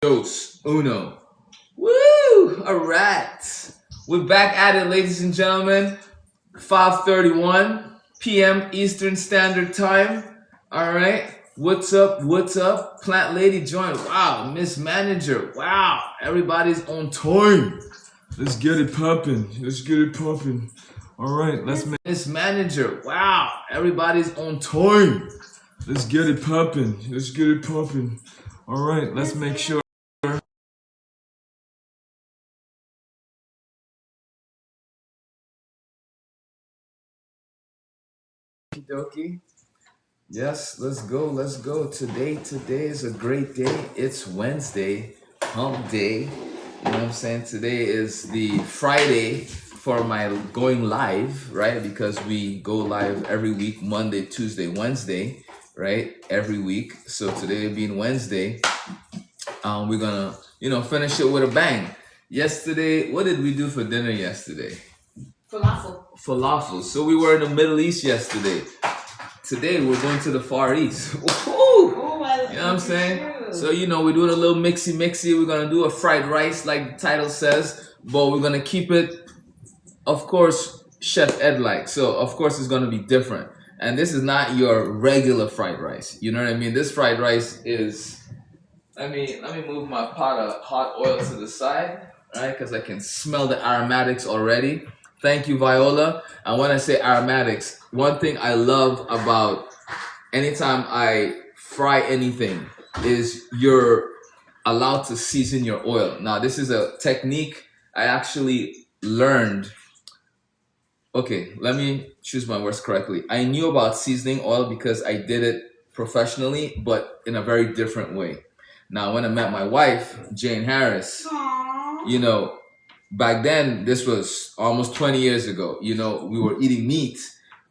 Dos, uno. Woo! Alright. We're back at it, ladies and gentlemen. 5:31 p.m. Eastern Standard Time. Alright. What's up? What's up? Plant Lady joined. Wow, Miss Manager. Wow. Everybody's on time. Let's get it popping. Let's get it popping. Alright, let's make Miss Manager. Wow. Everybody's on time. Let's get it popping. Let's get it popping. Alright, let's make sure. Dokie. Yes, let's go. Let's go. Today is a great day. It's Wednesday, hump day. You know what I'm saying? Today is the Friday for my going live, right? Because we go live every week, Monday, Tuesday, Wednesday, right? Every week. So today being Wednesday, we're gonna, finish it with a bang. Yesterday, what did we do for dinner yesterday? Falafel. So we were in the Middle East yesterday. Today we're going to the Far East. Woo! Oh, You know what I'm saying? So we're doing a little mixy. We're gonna do a fried rice like the title says, but we're gonna keep it, of course, Chef Ed like. So of course it's gonna be different. And this is not your regular fried rice. You know what I mean? This fried rice is. Let me move my pot of hot oil to the side, right? Because I can smell the aromatics already. Thank you, Viola. And when I say aromatics, one thing I love about anytime I fry anything is you're allowed to season your oil. Now, this is a technique I actually learned. Okay, let me choose my words correctly. I knew about seasoning oil because I did it professionally, but in a very different way. Now, when I met my wife, Jane Harris, back then, this was almost 20 years ago, we were eating meat.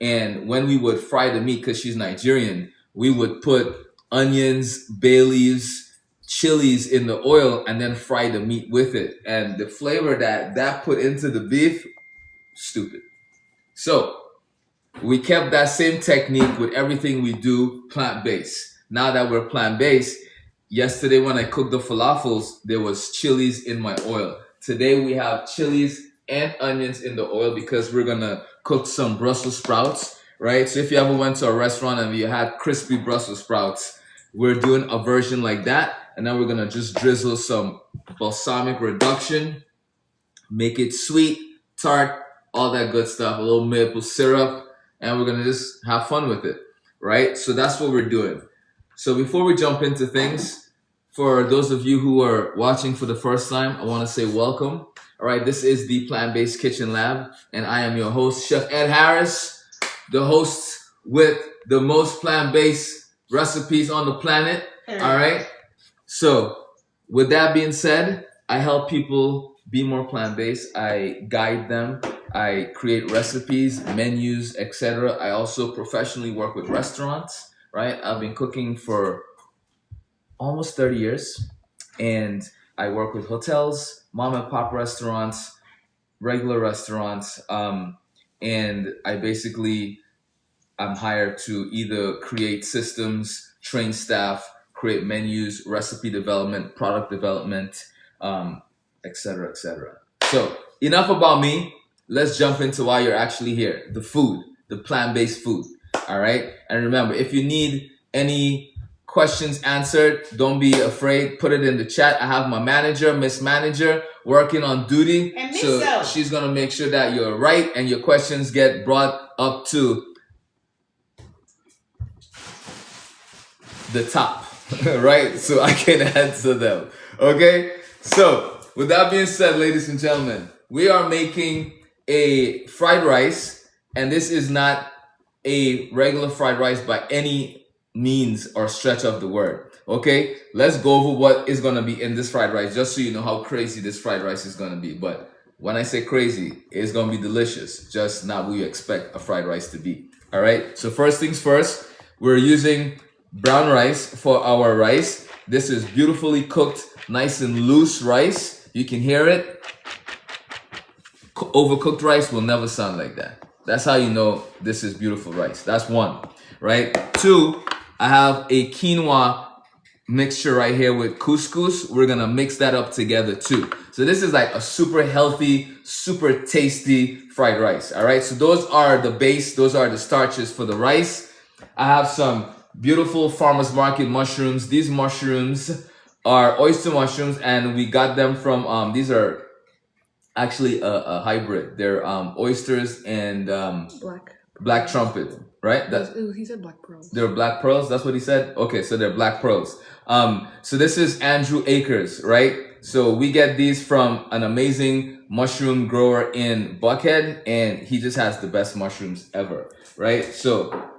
And when we would fry the meat, because she's Nigerian, we would put onions, bay leaves, chilies in the oil and then fry the meat with it. And the flavor that put into the beef, stupid. So we kept that same technique with everything we do plant-based. Now that we're plant-based, yesterday when I cooked the falafels, there was chilies in my oil. Today we have chilies and onions in the oil because we're gonna cook some Brussels sprouts, right? So if you ever went to a restaurant and you had crispy Brussels sprouts, we're doing a version like that. And then we're gonna just drizzle some balsamic reduction, make it sweet, tart, all that good stuff, a little maple syrup, and we're gonna just have fun with it, right? So that's what we're doing. So before we jump into things, for those of you who are watching for the first time, I want to say welcome. All right, this is the Plant-Based Kitchen Lab, and I am your host, Chef Ed Harris, the host with the most plant-based recipes on the planet. All right. So with that being said, I help people be more plant-based. I guide them. I create recipes, menus, etc. I also professionally work with restaurants, right? I've been cooking for almost 30 years, and I work with hotels, mom and pop restaurants, regular restaurants, and I'm hired to either create systems, train staff, create menus, recipe development, product development, etc., etc. So enough about me. Let's jump into why you're actually here. The food, the plant-based food. All right. And remember, if you need any questions answered, don't be afraid. Put it in the chat. I have my manager, Miss Manager, working on duty. So she's going to make sure that you're right and your questions get brought up to the top, right? So I can answer them. Okay? So with that being said, ladies and gentlemen, we are making a fried rice, and this is not a regular fried rice by any means or stretch of the word. Okay, let's go over what is going to be in this fried rice, just so you know how crazy this fried rice is going to be. But when I say crazy, it's going to be delicious, just not what you expect a fried rice to be. All right, so first things first, we're using brown rice for our rice. This is beautifully cooked, nice and loose rice. You can hear it. Overcooked rice will never sound like that. That's how you know this is beautiful rice. That's one, right? Two, I have a quinoa mixture right here with couscous. We're gonna mix that up together too. So this is like a super healthy, super tasty fried rice. All right, so those are the base, those are the starches for the rice. I have some beautiful farmers market mushrooms. These mushrooms are oyster mushrooms, and we got them from these are actually a hybrid. They're oysters and black trumpet, right? He said black pearls. They're black pearls. That's what he said. Okay, so they're black pearls. So this is Andrew Akers, right? So we get these from an amazing mushroom grower in Buckhead, and he just has the best mushrooms ever, right? So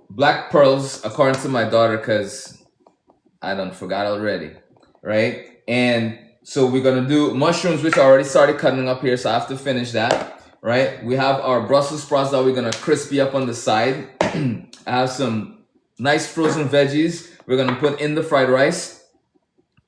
black pearls, according to my daughter, because I done forgot already, right? And so we're gonna do mushrooms, which I already started cutting up here, so I have to finish that, right? We have our Brussels sprouts that we're gonna crispy up on the side. I have some nice frozen veggies we're gonna put in the fried rice.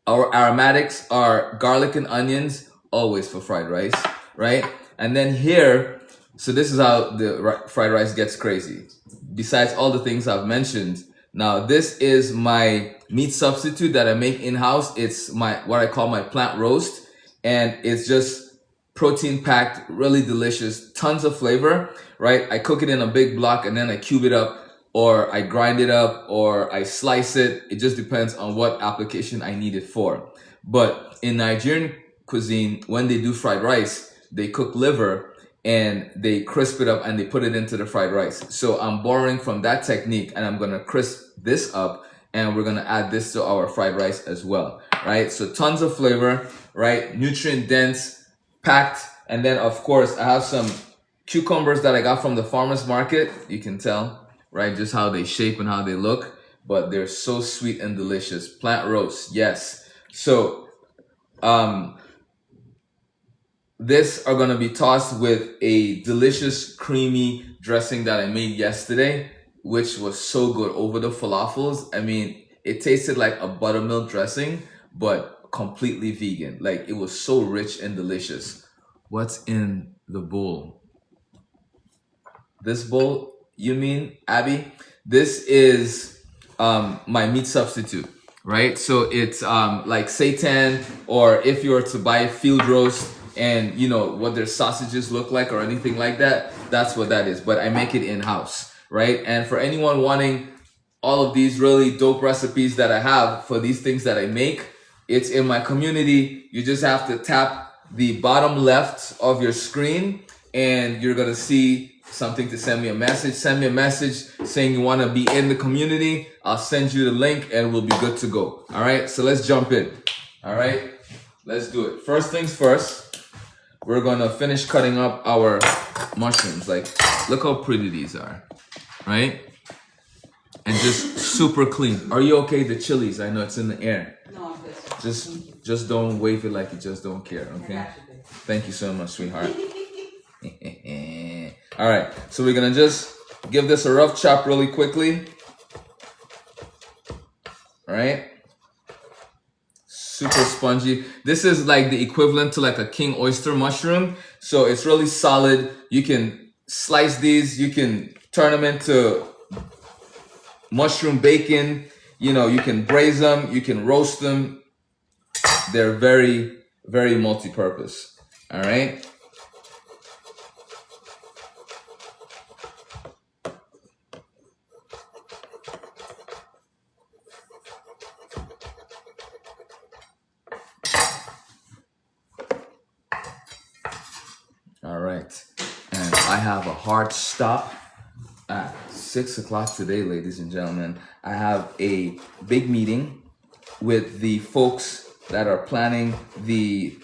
Our aromatics are garlic and onions, always for fried rice, right? And then here, so this is how the fried rice gets crazy. Besides all the things I've mentioned, now this is my meat substitute that I make in-house. It's what I call my plant roast, and it's just protein packed, really delicious, tons of flavor, right? I cook it in a big block and then I cube it up, or I grind it up, or I slice it. It just depends on what application I need it for. But in Nigerian cuisine, when they do fried rice, they cook liver and they crisp it up and they put it into the fried rice. So I'm borrowing from that technique, and I'm gonna crisp this up, and we're gonna add this to our fried rice as well, right? So tons of flavor, right? Nutrient dense, packed. And then of course I have some cucumbers that I got from the farmer's market. You can tell, right, just how they shape and how they look, but they're so sweet and delicious. Plant roast, yes. So this are gonna be tossed with a delicious creamy dressing that I made yesterday, which was so good over the falafels. I mean, it tasted like a buttermilk dressing, but completely vegan. Like, it was so rich and delicious. What's in the bowl? This bowl, you mean, Abby? This is my meat substitute, right? So it's like seitan, or if you were to buy field roast and you know what their sausages look like or anything like that, that's what that is. But I make it in-house, right? And for anyone wanting all of these really dope recipes that I have for these things that I make, it's in my community. You just have to tap the bottom left of your screen and you're gonna see something to send me a message. Send me a message saying you wanna be in the community. I'll send you the link and we'll be good to go. All right, so let's jump in. All right, let's do it. First things first, we're gonna finish cutting up our mushrooms. Like, look how pretty these are, right? And just super clean. Are you okay? The chilies, I know it's in the air. No, I'm good. Just don't wave it like you just don't care, okay? Thank you so much, sweetheart. All right, so we're gonna just give this a rough chop really quickly. All right. Super spongy. This is like the equivalent to like a king oyster mushroom. So it's really solid. You can slice these. You can turn them into mushroom bacon. You know, you can braise them. You can roast them. They're very, very multi-purpose. All right. All right, and I have a hard stop at 6 o'clock today, ladies and gentlemen. I have a big meeting with the folks that are planning the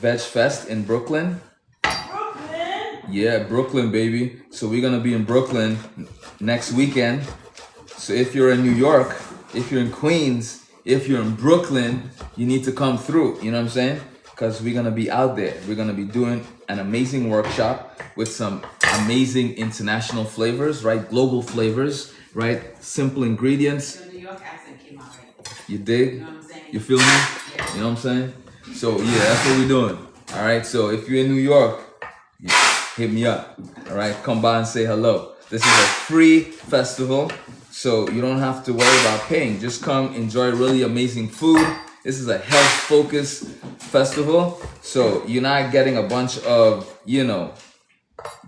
Veg Fest in Brooklyn. Brooklyn? Yeah, Brooklyn, baby. So we're gonna be in Brooklyn next weekend. So if you're in New York, if you're in Queens, if you're in Brooklyn, you need to come through, you know what I'm saying? Because we're gonna be out there. We're gonna be doing an amazing workshop with some amazing international flavors, right? Global flavors, right? Simple ingredients. Your New York accent came out right. You dig? You know what I'm saying? You feel me? Yeah. You know what I'm saying? So yeah, that's what we're doing. All right. So if you're in New York, hit me up. All right. Come by and say hello. This is a free festival. So you don't have to worry about paying. Just come enjoy really amazing food. This is a health-focused festival. So you're not getting a bunch of,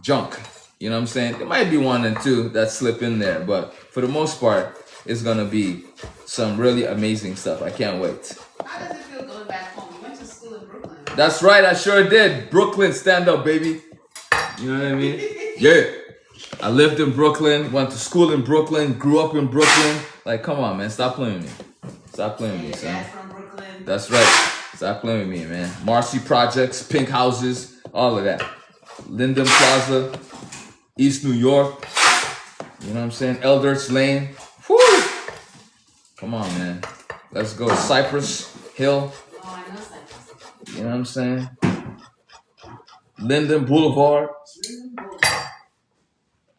junk. You know what I'm saying? There might be one and two that slip in there, but for the most part, it's gonna be some really amazing stuff. I can't wait. How does it feel going back home? You went to school in Brooklyn. That's right, I sure did. Brooklyn, stand up, baby. You know what I mean? Yeah. I lived in Brooklyn, went to school in Brooklyn, grew up in Brooklyn. Like, come on, man, stop playing with me. Stop playing with me, son. From Brooklyn. That's right. Stop playing with me, man. Marcy Projects, Pink Houses, all of that. Linden Plaza, East New York. You know what I'm saying? Elders Lane. Woo! Come on, man. Let's go. Cypress Hill. Oh, I know Cypress. You know what I'm saying? Linden Boulevard.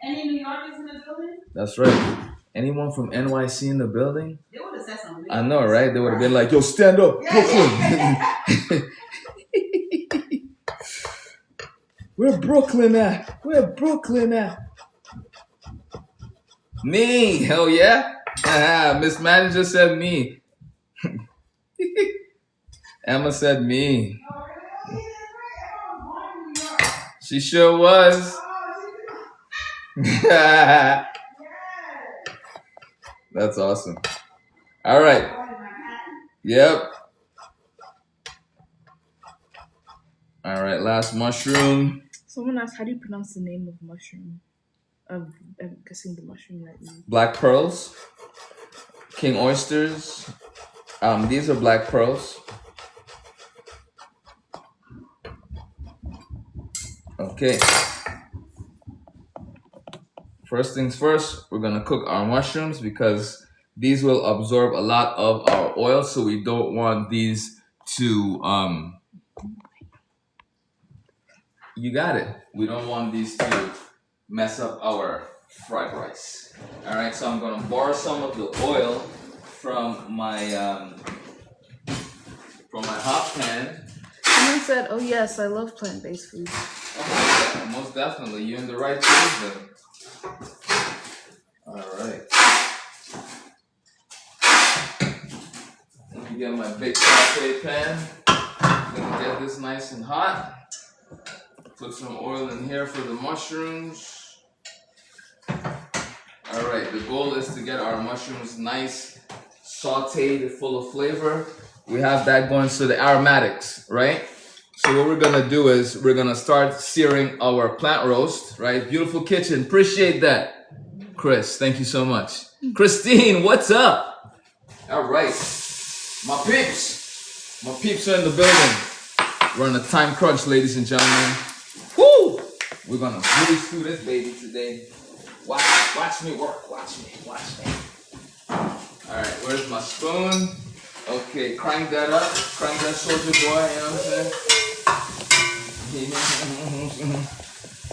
Any New Yorkers in the building? That's right. Anyone from NYC in the building? They would have said something. I know, right? They would have been like, yo, stand up, Brooklyn. Where Brooklyn at? Where Brooklyn at? Me, hell yeah. Miss Manager said me. Emma said me. She sure was. That's awesome. All right. Yep. All right, last mushroom. Someone asked, how do you pronounce the name of mushroom? I'm guessing the mushroom that you... Black pearls. King oysters. These are black pearls. Okay. First things first, we're gonna cook our mushrooms because these will absorb a lot of our oil, so we don't want these to you got it. We don't want these to mess up our fried rice. All right, so I'm gonna borrow some of the oil from my hot pan. Someone said, oh yes, I love plant-based food. Oh, yeah, most definitely. You're in the right place then. All right. Let me get my big saute pan. I'm gonna get this nice and hot. Put some oil in here for the mushrooms. All right, the goal is to get our mushrooms nice, sauteed, full of flavor. We have that going, so the aromatics, right? So what we're gonna do is we're gonna start searing our plant roast, right? Beautiful kitchen, appreciate that. Chris, thank you so much. Christine, what's up? All right, my peeps are in the building. We're on a time crunch, ladies and gentlemen. Woo! We're gonna breeze through this baby today. Watch me work, watch me. All right, where's my spoon? Okay, crank that up, crank that soldier boy, you know what I'm saying?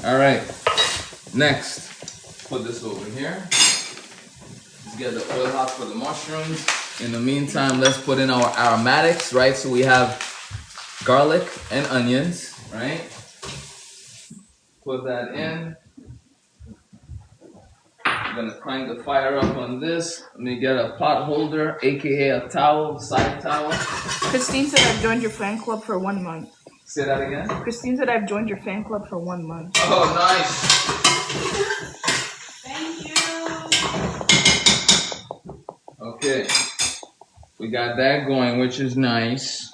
All right, next, put this over here. Let's get the oil hot for the mushrooms. In the meantime, let's put in our aromatics, right? So we have garlic and onions, right? Put that in. I'm gonna crank the fire up on this. Let me get a pot holder, aka a towel, side towel. Christine said I've joined your fan club for 1 month. Say that again? Christine said I've joined your fan club for 1 month. Oh, nice. Thank you. Okay. We got that going, which is nice.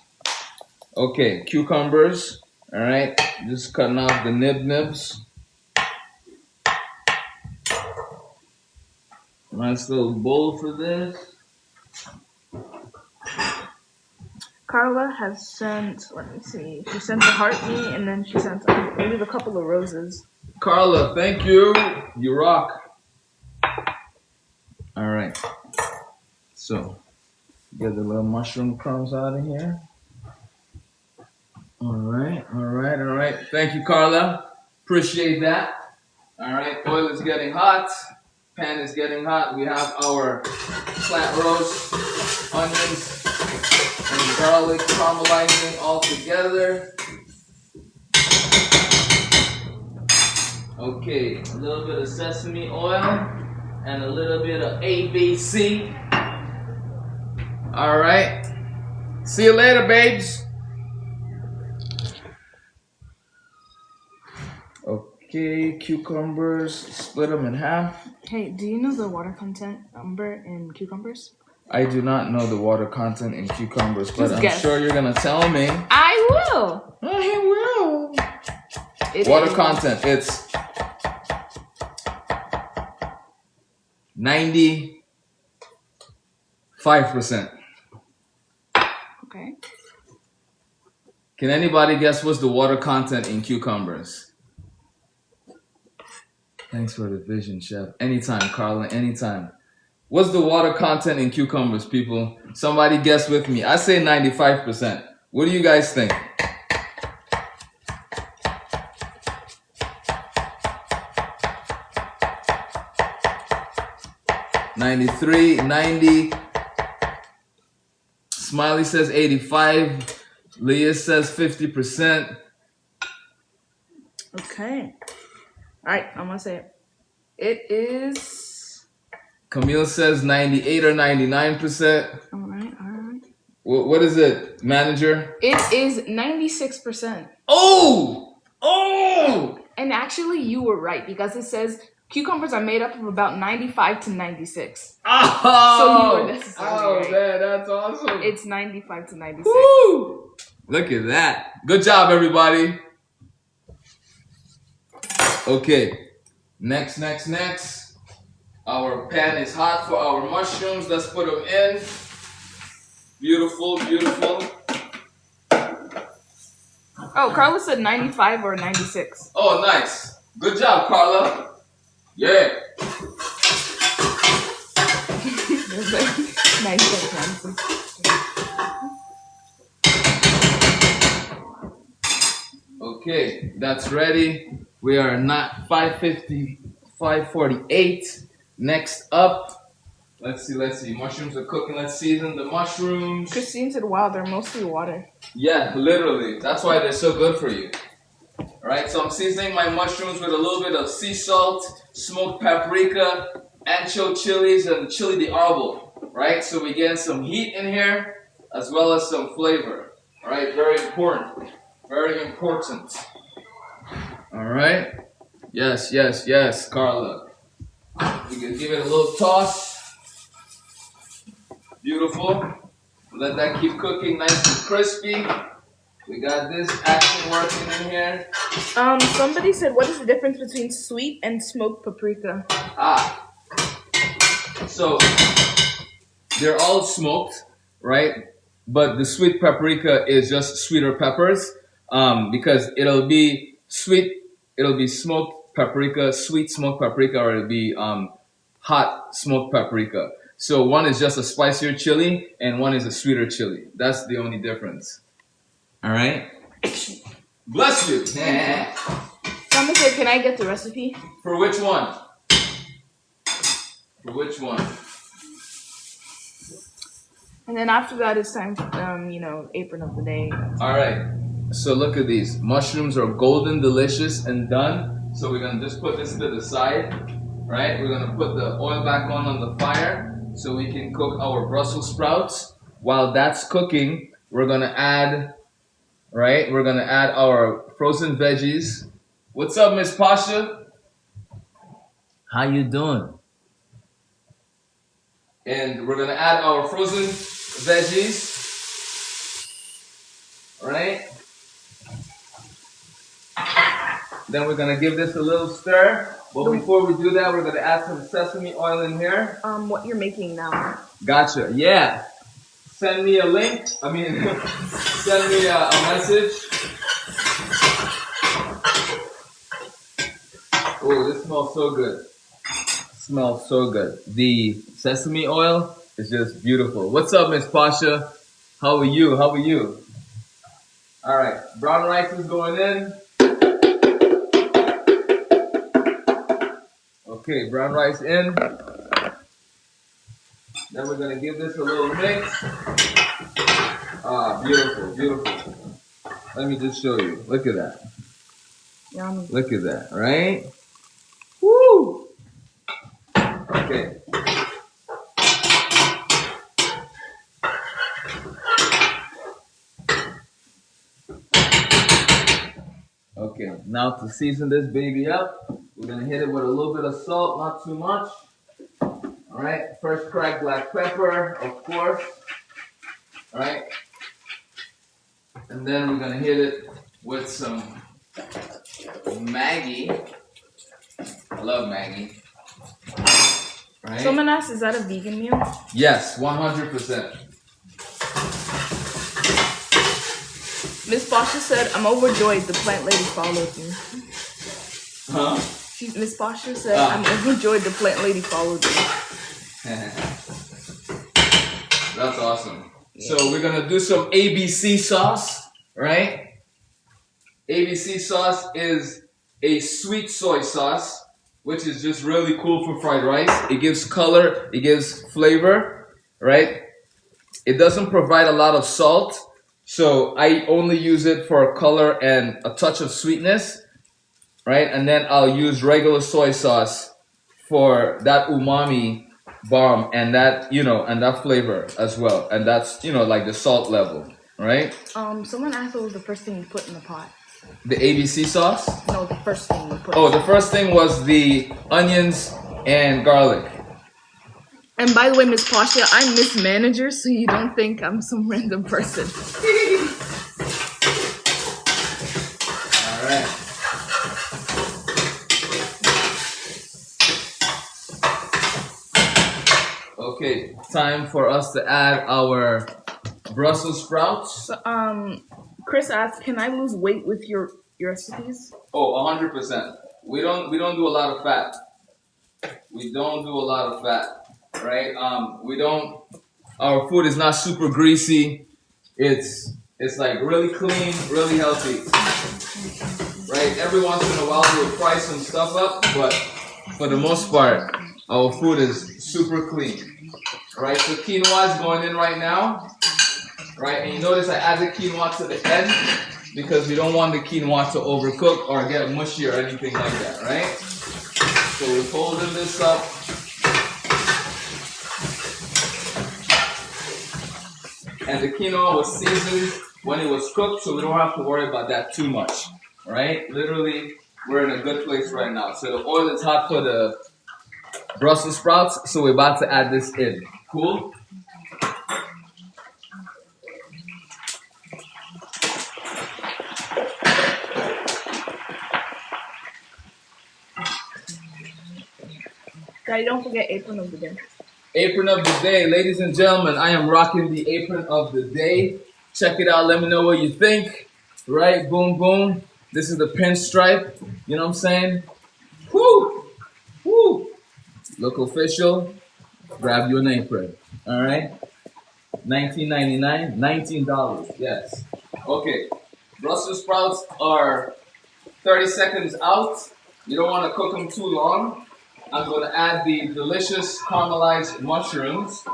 Okay, cucumbers. All right, just cutting off the nibs. Nice little bowl for this. Carla has sent, let me see, she sent the heart me and then she sent maybe a couple of roses. Carla, thank you. You rock. All right. So, get the little mushroom crumbs out of here. All right. Thank you, Carla. Appreciate that. All right, oil is getting hot. Pan is getting hot. We have our plant roast, onions, and garlic caramelizing all together. Okay, a little bit of sesame oil. and a little bit of ABC. All right. See you later, babes. Okay, cucumbers, split them in half. Hey, do you know the water content number in cucumbers? I do not know the water content in cucumbers, but Just I'm guess. sure you're gonna tell me. I will. I will. It Water is content, it's 95%. Okay. Can anybody guess what's the water content in cucumbers? Thanks for the vision, chef. Anytime, Carla, anytime. What's the water content in cucumbers, people? Somebody guess with me. I say 95%. What do you guys think? 93, 90. Smiley says 85. Leah says 50%. Okay. All right, I'm gonna say it. It is. Camille says 98 or 99%. All right. What is it, manager? It is 96%. Oh! Oh! And actually, you were right because it says cucumbers are made up of about 95 to 96. Oh! So you were necessarily right. Man, that's awesome. It's 95 to 96. Woo! Look at that. Good job, everybody. Okay. Next. Our pan is hot for our mushrooms. Let's put them in. Beautiful. Oh, Carla said 95 or 96. Oh, nice. Good job, Carla. Yeah. 96. Okay, that's ready. We are not 550, 548. Next up, let's see. Mushrooms are cooking. Let's season the mushrooms. Christine said, wow, they're mostly water. Yeah, literally. That's why they're so good for you. All right, so I'm seasoning my mushrooms with a little bit of sea salt, smoked paprika, ancho chilies, and chili de árbol. Right, so we get some heat in here as well as some flavor. All right, very important. Very important. All right. Yes, Carla. We can give it a little toss. Beautiful. Let that keep cooking nice and crispy. We got this action working in here. Somebody said, what is the difference between sweet and smoked paprika? So they're all smoked, right? But the sweet paprika is just sweeter peppers, because it'll be sweet. It'll be smoked paprika, sweet smoked paprika, or it'll be hot smoked paprika. So one is just a spicier chili, and one is a sweeter chili. That's the only difference. All right. Bless you. Someone said, can I get the recipe? For which one? And then after that, it's time for, apron of the day. All right. So look at these. Mushrooms are golden, delicious, and done. So we're gonna just put this to the side, right? We're gonna put the oil back on the fire so we can cook our Brussels sprouts. While that's cooking, we're gonna add our frozen veggies. What's up, Miss Pasha? How you doing? And we're gonna add our frozen veggies. All right. Then we're gonna give this a little stir. But before we do that, we're gonna add some sesame oil in here. What you're making now. Gotcha. Yeah. Send me a link. Send me a message. Oh, this smells so good. Smells so good. The sesame oil is just beautiful. What's up, Miss Pasha? How are you? All right. Brown rice is going in. Okay, brown rice in. Then we're gonna give this a little mix. Beautiful. Let me just show you. Look at that. Yummy. Look at that, right? Woo! Okay. Okay, now to season this baby up, we're gonna hit it with a little bit of salt, not too much. All right, first cracked black pepper, of course. All right, and then we're gonna hit it with some Maggi. I love Maggi. Right? Someone asked, is that a vegan meal? Yes, 100%. Miss Pasha said, I'm overjoyed the plant lady followed me. Huh? Miss Pasha said, I'm overjoyed the plant lady followed me. That's awesome. So we're gonna do some ABC sauce, right? ABC sauce is a sweet soy sauce, which is just really cool for fried rice. It gives color, it gives flavor, right? It doesn't provide a lot of salt, so I only use it for color and a touch of sweetness, right? And then I'll use regular soy sauce for that umami bomb and that, and that flavor as well. And that's, like the salt level, right? Someone asked what was the first thing you put in the pot. The ABC sauce? No, the first thing you put. Oh, the first thing was the onions and garlic. And by the way, Miss Pasha, I'm Miss Manager, so you don't think I'm some random person. All right. Okay, time for us to add our Brussels sprouts. So, Chris asked, can I lose weight with your recipes? Oh, 100%. We don't do a lot of fat. We don't do a lot of fat, right? Our food is not super greasy. It's like really clean, really healthy, right? Every once in a while we'll fry some stuff up, but for the most part, our food is super clean, right? So quinoa is going in right now, right? And you notice I added quinoa to the end because we don't want the quinoa to overcook or get mushy or anything like that, right? So we're folding this up. And the quinoa was seasoned when it was cooked, so we don't have to worry about that too much, right? Literally, we're in a good place right now. So the oil is hot for the Brussels sprouts, so we're about to add this in. Cool? Daddy, don't forget apron of the day. Apron of the day. Ladies and gentlemen, I am rocking the apron of the day. Check it out. Let me know what you think. Right? Boom, boom. This is the pinstripe. You know what I'm saying? Woo! Woo! Look official. Grab you an apron. All right? $19.99. $19. Yes. Okay. Brussels sprouts are 30 seconds out. You don't want to cook them too long. I'm going to add the delicious caramelized mushrooms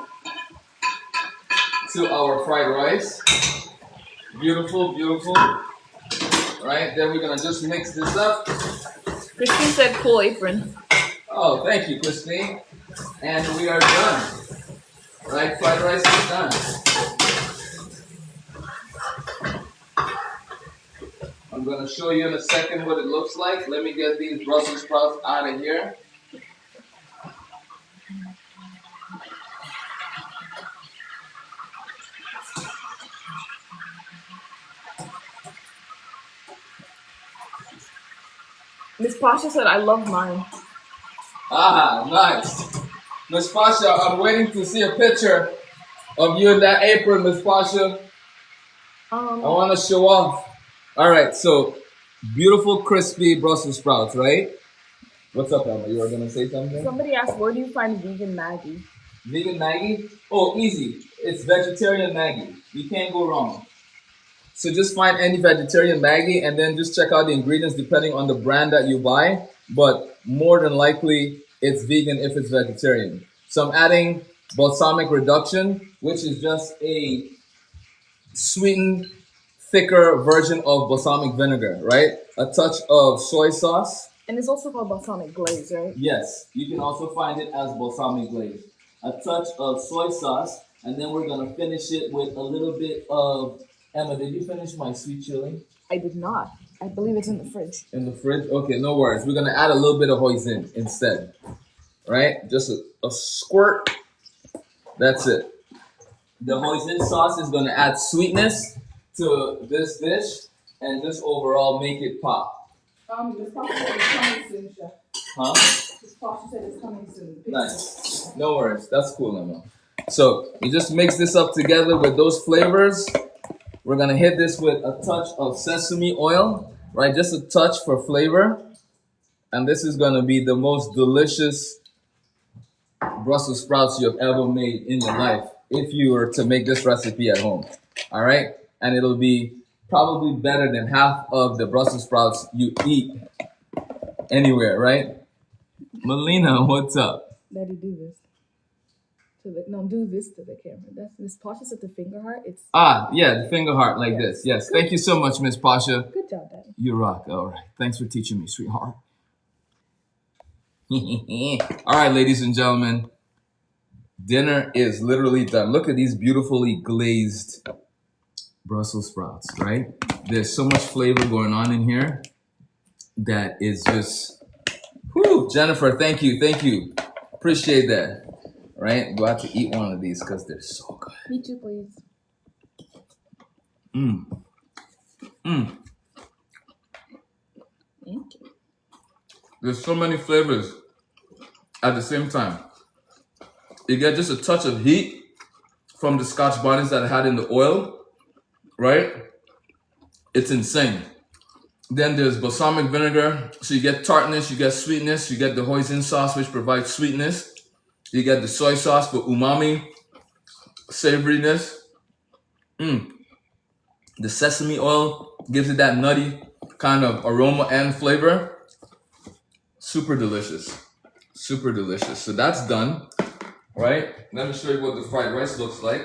to our fried rice. Beautiful, beautiful. Right, then we're going to just mix this up. Christine said cool apron. Oh, thank you, Christine. And we are done. Right, fried rice is done. I'm going to show you in a second what it looks like. Let me get these Brussels sprouts out of here. Miss Pasha said, I love mine. Ah, nice. Miss Pasha, I'm waiting to see a picture of you in that apron, Miss Pasha. I want to show off. All right, so beautiful, crispy Brussels sprouts, right? What's up, Emma? You were going to say something? Somebody asked, where do you find vegan Maggi? Vegan Maggi? Oh, easy. It's vegetarian Maggi. You can't go wrong. So just find any vegetarian Maggi and then just check out the ingredients depending on the brand that you buy. But more than likely, it's vegan if it's vegetarian. So I'm adding balsamic reduction, which is just a sweetened, thicker version of balsamic vinegar, right? A touch of soy sauce, And it's also called balsamic glaze, right? Yes, you can also find it as balsamic glaze. A touch of soy sauce, and then we're gonna finish it with a little bit of. Emma, did you finish my sweet chili? I did not. I believe it's in the fridge. In the fridge? Okay, no worries. We're gonna add a little bit of hoisin instead. Right? Just a squirt. That's it. The hoisin sauce is gonna add sweetness to this dish and just overall make it pop. This Pasha said it's coming soon, Chef. Huh? This Pasha said it's coming soon. Nice. No worries. That's cool, Emma. So you just mix this up together with those flavors. We're gonna hit this with a touch of sesame oil, right? Just a touch for flavor. And this is gonna be the most delicious Brussels sprouts you have ever made in your life if you were to make this recipe at home. All right? And it'll be probably better than half of the Brussels sprouts you eat anywhere, right? Melina, what's up? Daddy, do this. Do this to the camera. That's Miss Pasha said the finger heart. It's Yeah, the finger heart like this. Yes. Thank you so much, Miss Pasha. good job, Daddy. You rock. All right. Thanks for teaching me, sweetheart. All right, ladies and gentlemen. Dinner is literally done. Look at these beautifully glazed Brussels sprouts, right? There's so much flavor going on in here that is just, whoo, Jennifer, thank you. Appreciate that, right? Go out to eat one of these because they're so good. Me too, please. Thank you. There's so many flavors at the same time. You get just a touch of heat from the Scotch bonnets that I had in the oil, right? It's insane. Then there's balsamic vinegar. So you get tartness, you get sweetness, you get the hoisin sauce, which provides sweetness. You get the soy sauce for umami, savoriness. The sesame oil gives it that nutty kind of aroma and flavor. Super delicious. So that's done, right? Let me show you what the fried rice looks like.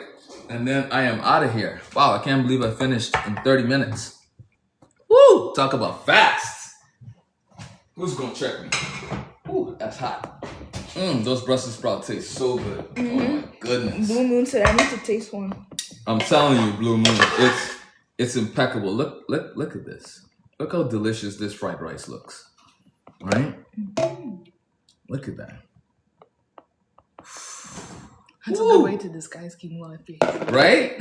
And then I am out of here. Wow, I can't believe I finished in 30 minutes. Woo! Talk about fast. Who's gonna check me? Ooh, that's hot. Those Brussels sprouts taste so good. Oh my goodness. Blue Moon said I need to taste one. I'm telling you, Blue Moon, it's impeccable. Look at this. Look how delicious this fried rice looks. Right? Look at that. That's a good way to disguise quinoa, I think. Right?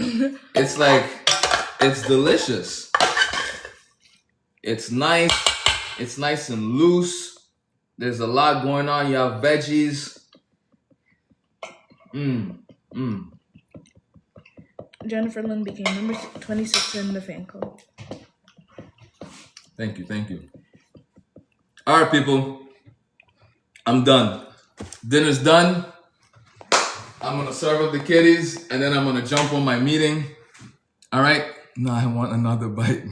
It's like, it's delicious. It's nice. It's nice and loose. There's a lot going on. You have veggies. Jennifer Lynn became number 26 in the fan club. Thank you. All right, people. I'm done. Dinner's done. I'm going to serve up the kiddies, and then I'm going to jump on my meeting. All right? Now I want another bite.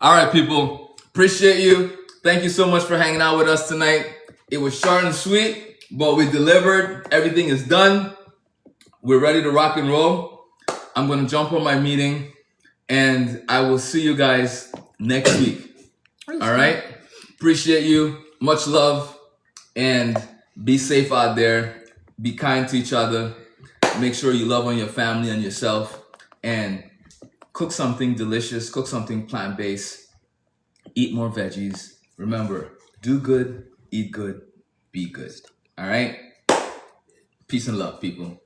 All right, people. Appreciate you. Thank you so much for hanging out with us tonight. It was short and sweet, but we delivered. Everything is done. We're ready to rock and roll. I'm going to jump on my meeting, and I will see you guys next week. All right? Appreciate you. Much love, and be safe out there. Be kind to each other. Make sure you love on your family and yourself, and cook something delicious. Cook something plant-based. Eat more veggies. Remember, do good, eat good, be good. All right? Peace and love, people.